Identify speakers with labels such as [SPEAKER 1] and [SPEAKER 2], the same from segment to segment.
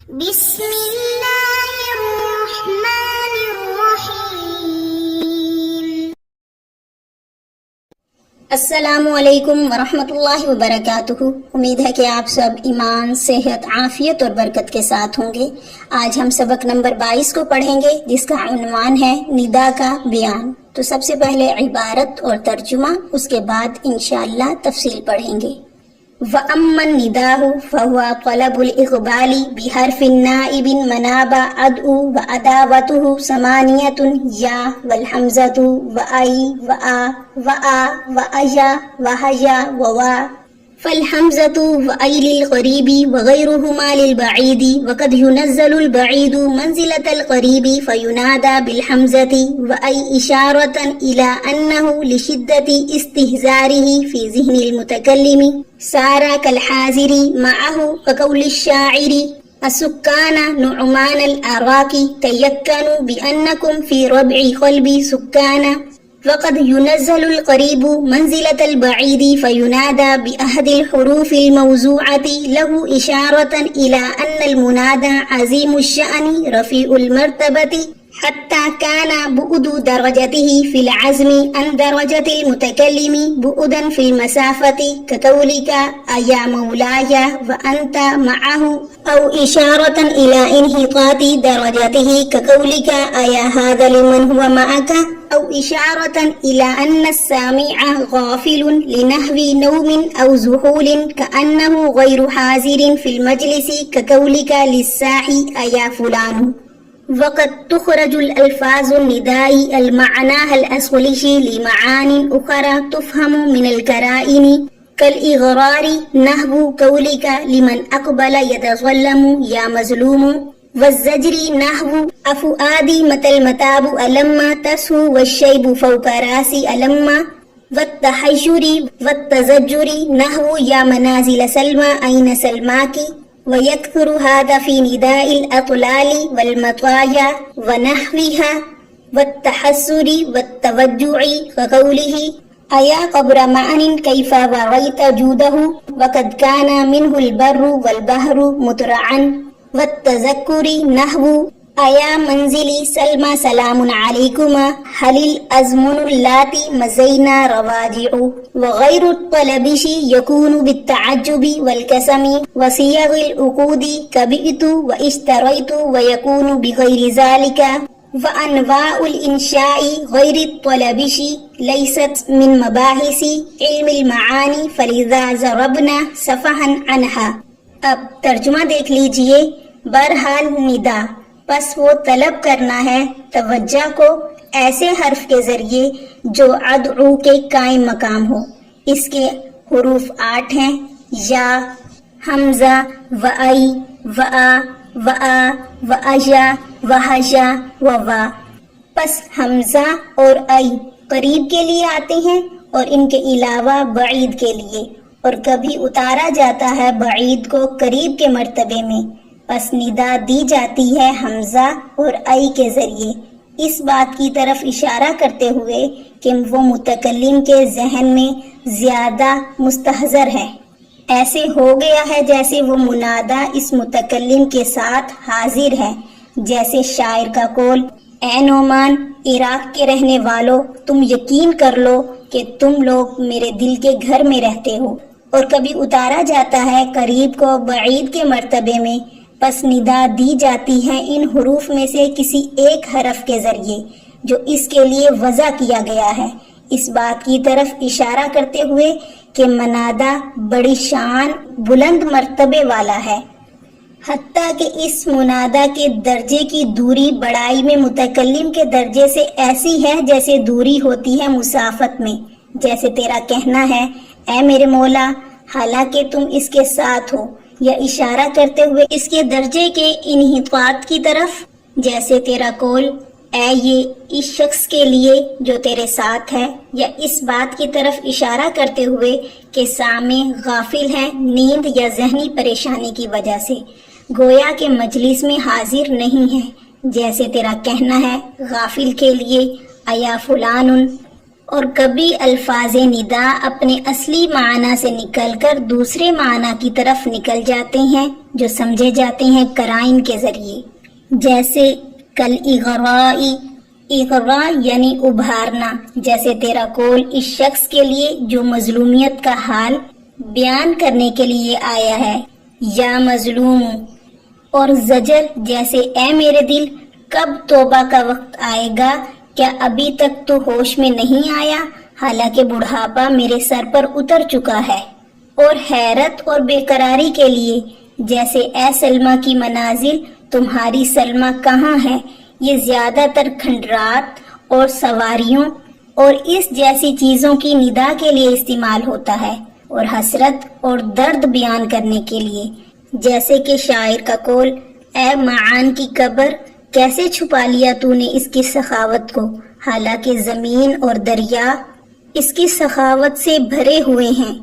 [SPEAKER 1] بسم اللہ الرحمن الرحیم۔ السلام علیکم ورحمۃ اللہ وبرکاتہ۔ امید ہے کہ آپ سب ایمان، صحت، عافیت اور برکت کے ساتھ ہوں گے۔ آج ہم سبق نمبر 22 کو پڑھیں گے، جس کا عنوان ہے ندا کا بیان۔ تو سب سے پہلے عبارت اور ترجمہ، اس کے بعد انشاءاللہ تفصیل پڑھیں گے۔ وَأَمَّا النِّدَاءُ فَهُوَ طَلَبُ الْإِقْبَالِ بِحَرْفٍ نَائِبٍ مَنَابَ أَدْعُو وَأَدَاوَتُهُ ثَمَانِيَةٌ يَا وَالْحَمْزَةُ وَأَيْ وَآ وَآ وَأَجَا وَهَجَا وَوَا، فالحمزة وأي للقريب وغيرهما للبعيد، وقد ينزل البعيد منزلة القريب فينادى بالحمزة وأي إشارة إلى أنه لشدة استهزاره في ذهن المتكلم صار كالحاضر معه، وقول الشاعر السكان نعمان الأراك تيكنوا بأنكم في ربع قلب سكان، وقد ينزل القريب منزلة البعيد فينادى بأحد الحروف الموزوعة له إشارة إلى أن المنادى عظيم الشأن رفيع المرتبة، حتى كان بعد درجته في العزم عن درجة المتكلم بعدا في المسافة، كقولك أيا مولاي وأنت معه، أو إشارة إلى انحطاط درجته كقولك أيا هذا لمن هو معك، أو إشارة إلى أن السامع غافل لنحو نوم أو ذهول كأنه غير حاضر في المجلس، كقولك للساحي أيا فلان۔ وقد تخرج الألفاظ النداء المعنى الأصلي لمعان أخرى تفهم من القرائن كالإغرار نحو قولك لمن أقبل يتظلم يا مظلوم، والزجر نحو أفؤادي متى المتاب ألما تسهو والشيب فوق راسي ألما، والتحشر والتزجر نحو يا منازل سلمى أين سلماك، ويكثر هذا في نداء الأطلال والمطايا ونحوها، والتحسر والتوجع كقوله أيا قبر معن كيف وريت جوده، وقد كان منه البر والبحر مترعا، والتذكر نحو أيا منزلي سلمى سلام عليكما هل الأزمن اللاتي مزينا رواجع، وغير الطلبش يكون بالتعجب والكسم وصيغ العقود كبئت واشتريت، ويكون بغير ذلك، وأنواع الإنشاء غير الطلبش ليست من مباحث علم المعاني فلذا ضربنا صفحا عنها۔ اب ترجمہ دیکھ لیجئے۔ بہرحال ندا، پس وہ طلب کرنا ہے توجہ کو ایسے حرف کے ذریعے جو ادعو کے قائم مقام ہو۔ اس کے حروف 8 ہیں، یا، حمزہ، وَأَيْ، وَآ، وَآ، وَأَجَا، وَهَجَا، وَوَا۔ پس حمزہ اور ای قریب کے لیے آتے ہیں اور ان کے علاوہ بعید کے لیے، اور کبھی اتارا جاتا ہے بعید کو قریب کے مرتبے میں۔ پس ندا دی جاتی ہے حمزہ اور ای کے ذریعے، اس بات کی طرف اشارہ کرتے ہوئے کہ وہ متکلم کے ذہن میں زیادہ مستحضر ہے۔ ایسے ہو گیا ہے جیسے وہ منادہ اس متکلم کے ساتھ حاضر ہے، جیسے شاعر کا قول، اے نعمان، عراق کے رہنے والوں، تم یقین کر لو کہ تم لوگ میرے دل کے گھر میں رہتے ہو۔ اور کبھی اتارا جاتا ہے قریب کو بعید کے مرتبے میں، پس ندا دی جاتی ہے ان حروف میں سے کسی ایک حرف کے ذریعے جو اس کے لیے وضع کیا گیا ہے، اس بات کی طرف اشارہ کرتے ہوئے کہ منادہ بڑی شان، بلند مرتبے والا ہے، حتیٰ کہ اس منادہ کے درجے کی دوری بڑائی میں متکلم کے درجے سے ایسی ہے جیسے دوری ہوتی ہے مسافت میں، جیسے تیرا کہنا ہے اے میرے مولا حالانکہ تم اس کے ساتھ ہو، یا اشارہ کرتے ہوئے اس کے درجے کے انحطاط کی طرف، جیسے تیرا قول اے یہ اس شخص کے لیے جو تیرے ساتھ ہے، یا اس بات کی طرف اشارہ کرتے ہوئے کہ سامع غافل ہے نیند یا ذہنی پریشانی کی وجہ سے، گویا کہ مجلس میں حاضر نہیں ہے، جیسے تیرا کہنا ہے غافل کے لیے ایا فلان، اور کبھی الفاظ ندا اپنے اصلی معنی سے نکل کر دوسرے معنی کی طرف نکل جاتے ہیں جو سمجھے جاتے ہیں قرائن کے ذریعے، جیسے کل اغرائی، اغراء یعنی ابھارنا، جیسے تیرا قول اس شخص کے لیے جو مظلومیت کا حال بیان کرنے کے لیے آیا ہے، یا مظلوم، اور زجر جیسے اے میرے دل کب توبہ کا وقت آئے گا، کیا ابھی تک تو ہوش میں نہیں آیا، حالانکہ بڑھاپا میرے سر پر اتر چکا ہے، اور حیرت اور بے قراری کے لیے جیسے اے سلمہ کی منازل، تمہاری سلمہ کہاں ہے، یہ زیادہ تر کھنڈرات اور سواریوں اور اس جیسی چیزوں کی ندا کے لیے استعمال ہوتا ہے، اور حسرت اور درد بیان کرنے کے لیے، جیسے کہ شاعر کا قول، اے معان کی قبر کیسے چھپا لیا تو نے اس کی سخاوت کو، حالانکہ زمین اور دریا اس کی سخاوت سے بھرے ہوئے ہیں،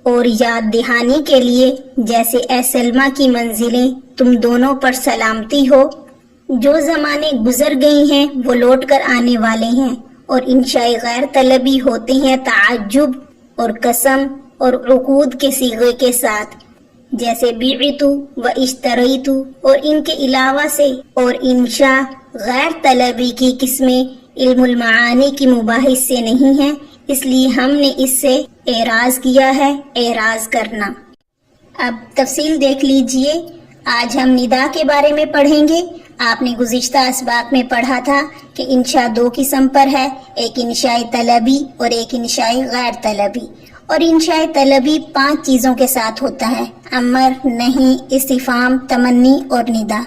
[SPEAKER 1] اور یاد دہانی کے لیے جیسے اے سلمہ کی منزلیں تم دونوں پر سلامتی ہو، جو زمانے گزر گئی ہیں وہ لوٹ کر آنے والے ہیں، اور انشاء غیر طلبی ہوتے ہیں تعجب اور قسم اور عقود کے صیغے کے ساتھ، جیسے بیعتو و اشتریتو، اور ان کے علاوہ سے اور انشاء غیر طلبی کی قسمیں علم المعانی کی مباحث سے نہیں ہیں، اس لیے ہم نے اس سے اعراض کیا ہے، اعراض کرنا۔ اب تفصیل دیکھ لیجئے، آج ہم ندا کے بارے میں پڑھیں گے۔ آپ نے گزشتہ اسباق میں پڑھا تھا کہ انشاء دو قسم پر ہے، ایک انشاء طلبی اور ایک انشاء غیر طلبی، اور انشاء طلبی 5 چیزوں کے ساتھ ہوتا ہے، امر، نہیں، استفہام، تمنی اور ندا۔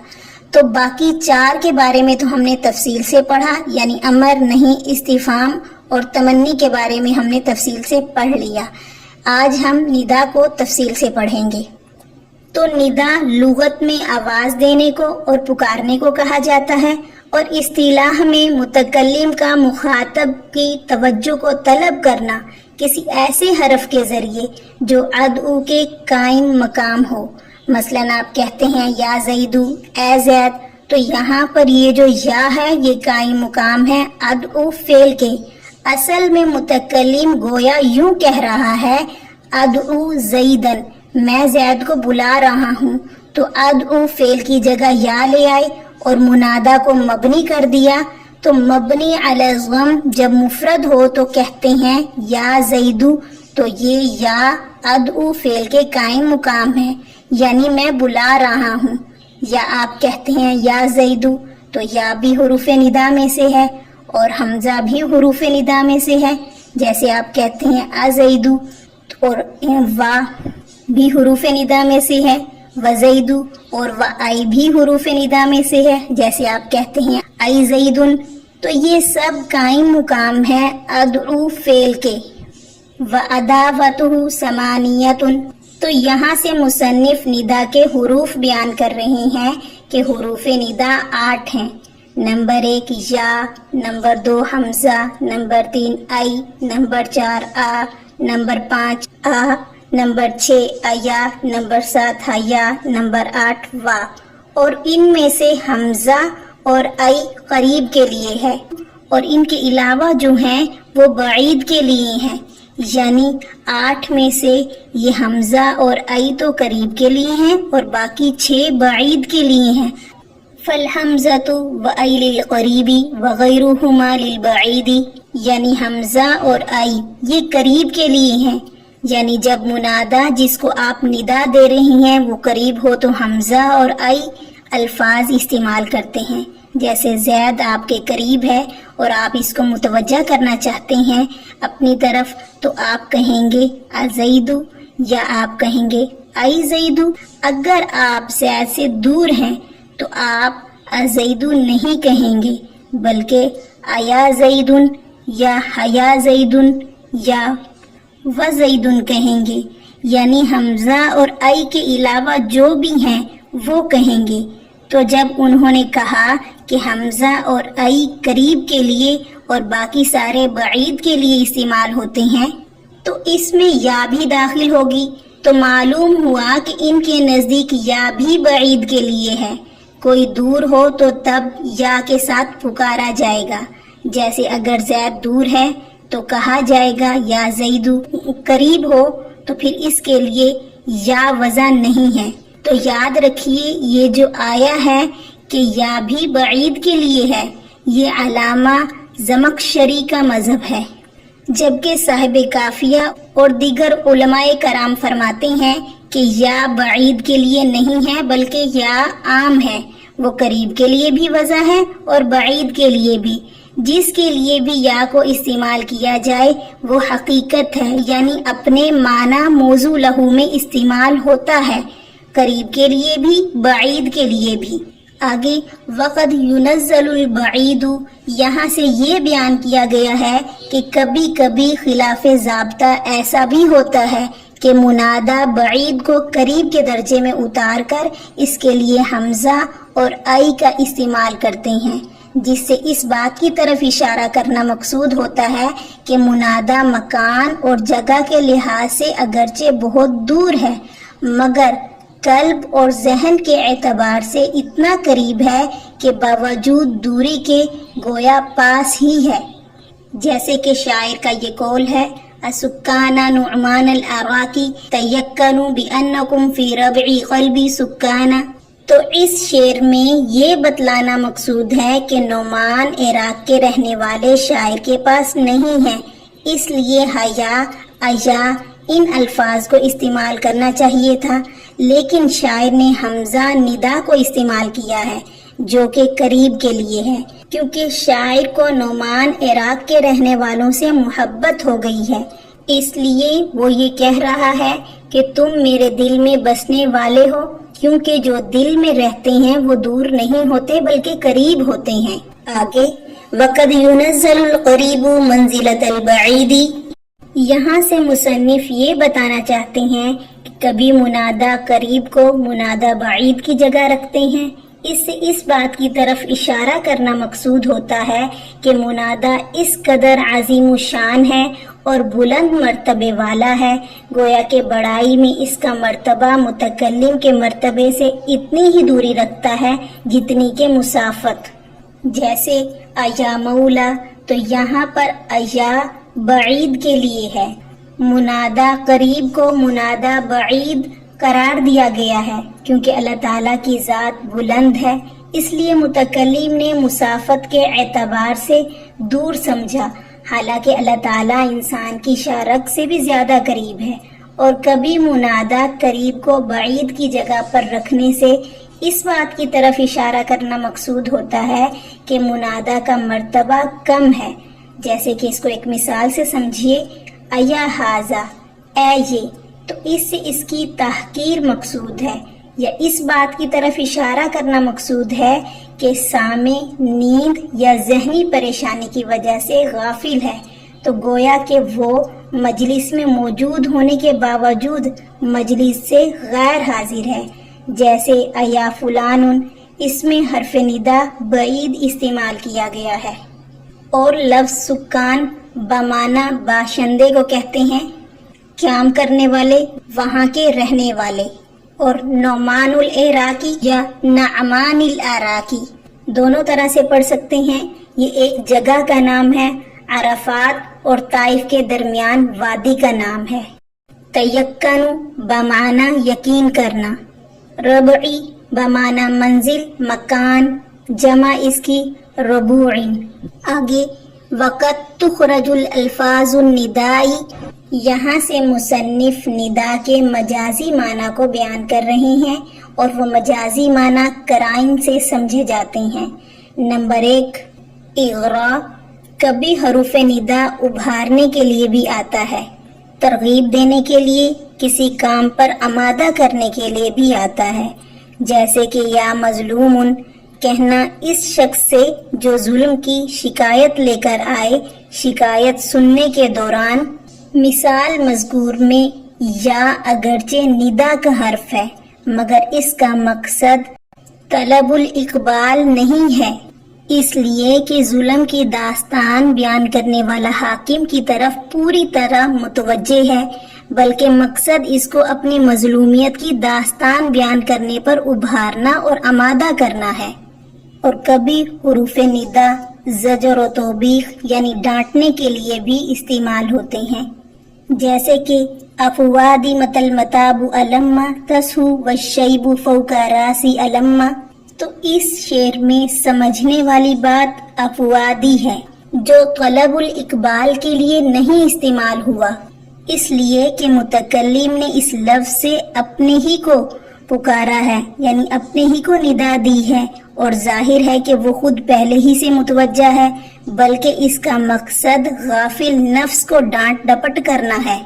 [SPEAKER 1] تو باقی 4 کے بارے میں تو ہم نے تفصیل سے پڑھا، یعنی امر، نہیں، استفہام اور تمنی کے بارے میں ہم نے تفصیل سے پڑھ لیا۔ آج ہم ندا کو تفصیل سے پڑھیں گے۔ تو ندا لغت میں آواز دینے کو اور پکارنے کو کہا جاتا ہے، اور اصطلاح میں متکلم کا مخاطب کی توجہ کو طلب کرنا کسی ایسے حرف کے ذریعے جو ادعو کے قائم مقام ہو۔ مثلا آپ کہتے ہیں یا زیدو، اے زید، تو یہاں پر یہ جو یا ہے یہ قائم مقام ہے ادعو فعل کے۔ اصل میں متکلم گویا یوں کہہ رہا ہے ادعو زیدن، میں زید کو بلا رہا ہوں، تو ادعو فعل کی جگہ یا لے آئے اور منادا کو مبنی کر دیا، تو مبنی علی الضم جب مفرد ہو تو کہتے ہیں یا زیدو، تو یہ یا ادعو فعل کے قائم مقام ہے، یعنی میں بلا رہا ہوں۔ یا آپ کہتے ہیں یا زیدو، تو یا بھی حروف ندا میں سے ہے اور حمزہ بھی حروف ندا میں سے ہے، جیسے آپ کہتے ہیں ازیدو، اور وا بھی حروف ندا میں سے ہے، وزیدو، اور وائی بھی حروف ندا میں سے ہے، جیسے آپ کہتے ہیں ای زیدن۔ تو یہ سب قائم مقام ہے ادعو فعل کے۔ وَأَدَاوَتُهُ ثَمَانِيَةٌ، تو یہاں سے مصنف ندا کے حروف بیان کر رہے ہیں کہ حروف ندا 8 ہیں۔ نمبر 1 یا، نمبر 2 حمزہ، نمبر 3 ای، نمبر 4 آ، نمبر 5 آ، نمبر 6 ایا، نمبر 7 حیا، نمبر 8 وا، اور ان میں سے حمزہ اور ای قریب کے لیے ہے، اور ان کے علاوہ جو ہیں وہ بعید کے لیے ہیں، یعنی 8 میں سے یہ حمزہ اور ای تو قریب کے لیے ہیں اور باقی 6 بعید کے لیے ہیں۔ فالحمزۃ وای للقریب وغیرہما للبعید، یعنی حمزہ اور ای یہ قریب کے لیے ہیں، یعنی جب منادا جس کو آپ ندا دے رہی ہیں وہ قریب ہو تو حمزہ اور ای الفاظ استعمال کرتے ہیں، جیسے زید آپ کے قریب ہے اور آپ اس کو متوجہ کرنا چاہتے ہیں اپنی طرف، تو آپ کہیں گے ازیدو، یا آپ کہیں گے ای زیدو۔ اگر آپ زید سے دور ہیں تو آپ ازیدو نہیں کہیں گے بلکہ ایا زیدن یا حیا زیدن یا وزیدن کہیں گے، یعنی حمزہ اور ای کے علاوہ جو بھی ہیں وہ کہیں گے۔ تو جب انہوں نے کہا کہ حمزہ اور ای قریب کے لیے اور باقی سارے بعید کے لیے استعمال ہوتے ہیں تو اس میں یا بھی داخل ہوگی، تو معلوم ہوا کہ ان کے نزدیک یا بھی بعید کے لیے ہے۔ کوئی دور ہو تو تب یا کے ساتھ پکارا جائے گا، جیسے اگر زید دور ہے تو کہا جائے گا یا زیدو، قریب ہو تو پھر اس کے لیے یا وضع نہیں ہے۔ تو یاد رکھیے یہ جو آیا ہے کہ یا بھی بعید کے لیے ہے، یہ علامہ زمخشری کا مذہب ہے، جبکہ صاحب کافیہ اور دیگر علماء کرام فرماتے ہیں کہ یا بعید کے لیے نہیں ہے بلکہ یا عام ہے، وہ قریب کے لیے بھی وضع ہے اور بعید کے لیے بھی۔ جس کے لیے بھی یا کو استعمال کیا جائے وہ حقیقت ہے، یعنی اپنے معنی موضوع لہو میں استعمال ہوتا ہے، قریب کے لیے بھی بعید کے لیے بھی۔ آگے وقد ينزل البعید، یہاں سے یہ بیان کیا گیا ہے کہ کبھی کبھی خلاف ضابطہ ایسا بھی ہوتا ہے کہ منادہ بعید کو قریب کے درجے میں اتار کر اس کے لیے حمزہ اور آئی کا استعمال کرتے ہیں، جس سے اس بات کی طرف اشارہ کرنا مقصود ہوتا ہے کہ منادہ مکان اور جگہ کے لحاظ سے اگرچہ بہت دور ہے مگر قلب اور ذہن کے اعتبار سے اتنا قریب ہے کہ باوجود دوری کے گویا پاس ہی ہے، جیسے کہ شاعر کا یہ قول ہے السکان نعمان العراقی تیقنوا بانکم فی ربع قلبی سکانا۔ تو اس شعر میں یہ بتلانا مقصود ہے کہ نعمان عراق کے رہنے والے شاعر کے پاس نہیں ہے، اس لیے حیا ایا ان الفاظ کو استعمال کرنا چاہیے تھا، لیکن شاعر نے حمزہ ندا کو استعمال کیا ہے جو کہ قریب کے لیے ہے، کیونکہ شاعر کو نعمان عراق کے رہنے والوں سے محبت ہو گئی ہے، اس لیے وہ یہ کہہ رہا ہے کہ تم میرے دل میں بسنے والے ہو، کیونکہ جو دل میں رہتے ہیں وہ دور نہیں ہوتے بلکہ قریب ہوتے ہیں۔ آگے وقد ينزل القریب منزلۃ البعید، یہاں سے مصنف یہ بتانا چاہتے ہیں کہ کبھی منادہ قریب کو منادہ بعید کی جگہ رکھتے ہیں، اس سے اس بات کی طرف اشارہ کرنا مقصود ہوتا ہے کہ منادہ اس قدر عظیم الشان ہے اور بلند مرتبے والا ہے، گویا کہ بڑائی میں اس کا مرتبہ متکلم کے مرتبے سے اتنی ہی دوری رکھتا ہے جتنی کہ مسافت۔ جیسے ایا مولا، تو یہاں پر ایا بعید کے لیے ہے، منادہ قریب کو منادہ بعید قرار دیا گیا ہے کیونکہ اللہ تعالیٰ کی ذات بلند ہے، اس لیے متکلم نے مسافت کے اعتبار سے دور سمجھا، حالانکہ اللہ تعالیٰ انسان کی شارک سے بھی زیادہ قریب ہے۔ اور کبھی منادہ قریب کو بعید کی جگہ پر رکھنے سے اس بات کی طرف اشارہ کرنا مقصود ہوتا ہے کہ منادہ کا مرتبہ کم ہے، جیسے کہ اس کو ایک مثال سے سمجھیے، ایا حاذا، اے یہ، تو اس سے اس کی تحقیر مقصود ہے، یا اس بات کی طرف اشارہ کرنا مقصود ہے کہ سامع نیند یا ذہنی پریشانی کی وجہ سے غافل ہے، تو گویا کہ وہ مجلس میں موجود ہونے کے باوجود مجلس سے غیر حاضر ہے، جیسے ایا فلان، اس میں حرف ندا بعید استعمال کیا گیا ہے۔ اور لفظ سکان بمعنی باشندے کو کہتے ہیں، قیام کرنے والے، وہاں کے رہنے والے۔ اور نعمان العراقی یا نعمان العراقی دونوں طرح سے پڑھ سکتے ہیں، یہ ایک جگہ کا نام ہے، عرفات اور طائف کے درمیان وادی کا نام ہے۔ تیقن بمعنی یقین کرنا، ربعی بمعنی منزل مکان، جمع اس کی ربوعین۔ آگے وقت تخرج الالفاظ الندائی، یہاں سے مصنف ندا کے مجازی معنی کو بیان کر رہے ہیں اور وہ مجازی معنی قرائن سے سمجھے جاتے ہیں۔ نمبر 1 اغراء، کبھی حروف ندا ابھارنے کے لیے بھی آتا ہے، ترغیب دینے کے لیے، کسی کام پر آمادہ کرنے کے لیے بھی آتا ہے، جیسے کہ یا مظلوم، کہنا اس شخص سے جو ظلم کی شکایت لے کر آئے، شکایت سننے کے دوران۔ مثال مذکور میں یا اگرچہ ندا کا حرف ہے مگر اس کا مقصد طلب الاقبال نہیں ہے، اس لیے کہ ظلم کی داستان بیان کرنے والا حاکم کی طرف پوری طرح متوجہ ہے، بلکہ مقصد اس کو اپنی مظلومیت کی داستان بیان کرنے پر ابھارنا اور آمادہ کرنا ہے۔ اور کبھی حروف ندا زجر و توبیخ یعنی ڈانٹنے کے لیے بھی استعمال ہوتے ہیں، جیسے کہ افوادی متل متاب علما تسہو والشیب فوق راسی علما۔ تو اس شعر میں سمجھنے والی بات افوادی ہے جو طلب الاقبال کے لیے نہیں استعمال ہوا، اس لیے کہ متکلم نے اس لفظ سے اپنے ہی کو پکارا ہے، یعنی اپنے ہی کو ندا دی ہے، اور ظاہر ہے کہ وہ خود پہلے ہی سے متوجہ ہے، بلکہ اس کا مقصد غافل نفس کو ڈانٹ ڈپٹ کرنا ہے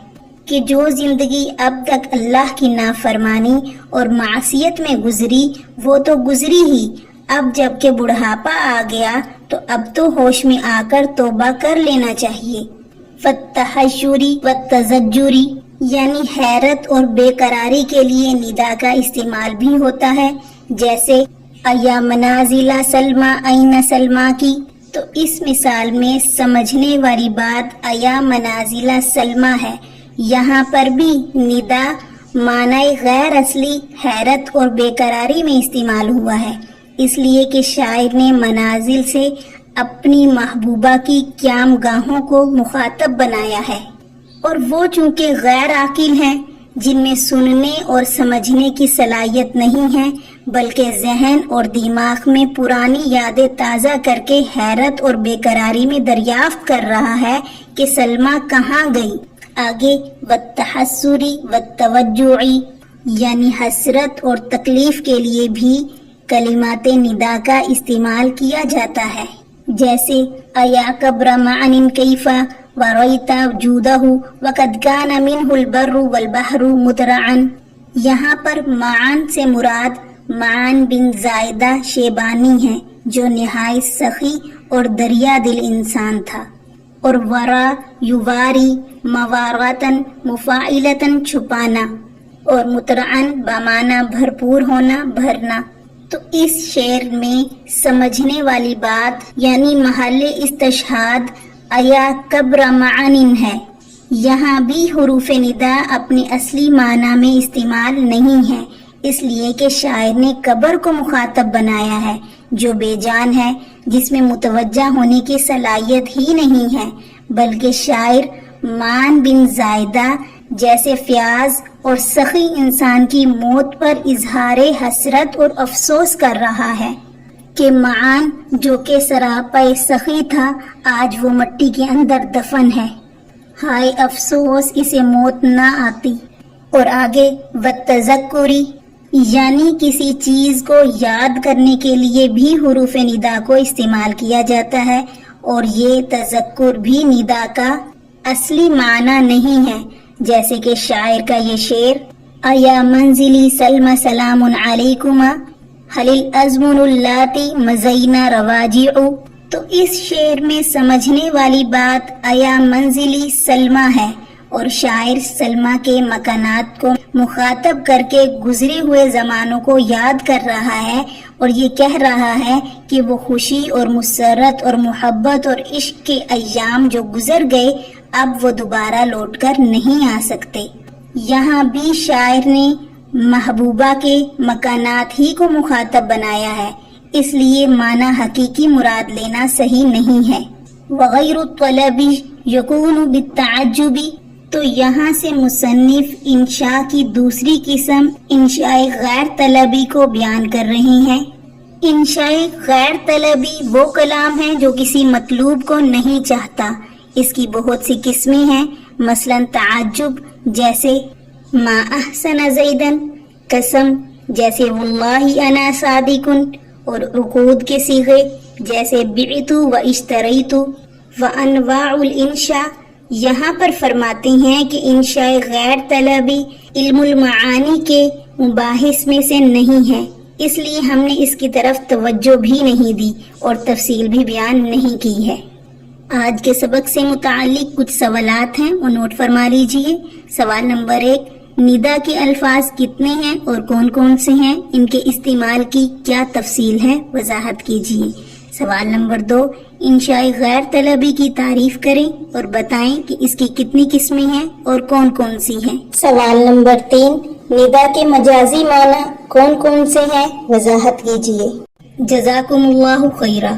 [SPEAKER 1] کہ جو زندگی اب تک اللہ کی نافرمانی اور معصیت میں گزری وہ تو گزری ہی، اب جب کہ بڑھاپا آ گیا تو اب تو ہوش میں آ کر توبہ کر لینا چاہیے۔ فالتحشری والتزجری یعنی حیرت اور بے قراری کے لیے ندا کا استعمال بھی ہوتا ہے، جیسے ایا منازل سلمہ این سلمہ کی۔ تو اس مثال میں سمجھنے والی بات ایا منازل سلمہ ہے، یہاں پر بھی ندا معنی غیر اصلی حیرت اور بے قراری میں استعمال ہوا ہے، اس لیے کہ شاعر نے منازل سے اپنی محبوبہ کی قیام گاہوں کو مخاطب بنایا ہے، اور وہ چونکہ غیر عاقل ہیں، جن میں سننے اور سمجھنے کی صلاحیت نہیں ہے، بلکہ ذہن اور دماغ میں پرانی یادیں تازہ کر کے حیرت اور بے قراری میں دریافت کر رہا ہے کہ سلمہ کہاں گئی۔ آگے والتحسری والتوجعی یعنی حسرت اور تکلیف کے لیے بھی کلمات ندا کا استعمال کیا جاتا ہے، جیسے ایا قبر معن کیفا وریتا جودہ وقد کان منہ البر والبحر مترعا۔ یہاں پر معن سے مراد معن بن زائدہ شیبانی ہے جو نہایت سخی اور دریا دل انسان تھا، اور ورا یواری مواراتن مفاعلتن چھپانا، اور مترعن بمانا بھرپور ہونا بھرنا۔ تو اس شعر میں سمجھنے والی بات یعنی محل استشہاد ایا قبر معن ہے، یہاں بھی حروف ندا اپنے اصلی معنی میں استعمال نہیں ہے، اس لیے کہ شاعر نے قبر کو مخاطب بنایا ہے جو بے جان ہے، جس میں متوجہ ہونے کی صلاحیت ہی نہیں ہے، بلکہ شاعر مان بن زائدہ جیسے فیاض اور سخی انسان کی موت پر اظہار حسرت اور افسوس کر رہا ہے کہ معان جو کہ سراپا سخی تھا آج وہ مٹی کے اندر دفن ہے، ہائے افسوس اسے موت نہ آتی۔ اور آگے والتذکری یعنی کسی چیز کو یاد کرنے کے لیے بھی حروف ندا کو استعمال کیا جاتا ہے، اور یہ تذکر بھی ندا کا اصلی معنی نہیں ہے، جیسے کہ شاعر کا یہ شعر ایا منزلی سلم سلام علیکما حل الازمن اللاتی مزینہ رواجع۔ تو اس شعر میں سمجھنے والی بات ایا منزلی سلمہ ہے، اور شاعر سلمہ کے مکانات کو مخاطب کر کے گزرے ہوئے زمانوں کو یاد کر رہا ہے، اور یہ کہہ رہا ہے کہ وہ خوشی اور مسرت اور محبت اور عشق کے ایام جو گزر گئے اب وہ دوبارہ لوٹ کر نہیں آ سکتے۔ یہاں بھی شاعر نے محبوبہ کے مکانات ہی کو مخاطب بنایا ہے، اس لیے معنی حقیقی مراد لینا صحیح نہیں ہے۔ وغیر الطلب یکون بالتعجب، تو یہاں سے مصنف انشاء کی دوسری قسم انشاء غیر طلبی کو بیان کر رہے ہیں۔ انشاء غیر طلبی وہ کلام ہے جو کسی مطلوب کو نہیں چاہتا، اس کی بہت سی قسمیں ہیں، مثلا تعجب جیسے ما احسن زیدن، قسم جیسے واللہ انا صادقن، اور عقود کے صیغے جیسے بعتو و اشتریتو، وانواع الانشاء۔ یہاں پر فرماتے ہیں کہ انشاء غیر طلبی علم المعانی کے مباحث میں سے نہیں ہے، اس لیے ہم نے اس کی طرف توجہ بھی نہیں دی اور تفصیل بھی بیان نہیں کی ہے۔ آج کے سبق سے متعلق کچھ سوالات ہیں، وہ نوٹ فرما لیجئے۔ سوال نمبر 1، ندا کے الفاظ کتنے ہیں اور کون کون سے ہیں؟ ان کے استعمال کی کیا تفصیل ہے؟ وضاحت کیجئے۔ سوال نمبر 2، انشاء غیر طلبی کی تعریف کریں اور بتائیں کہ اس کی کتنی قسمیں ہیں اور کون کون سی ہیں۔ سوال نمبر 3، ندا کے مجازی معنی کون کون سے ہیں؟ وضاحت کیجئے۔ جزاکم اللہ خیرہ۔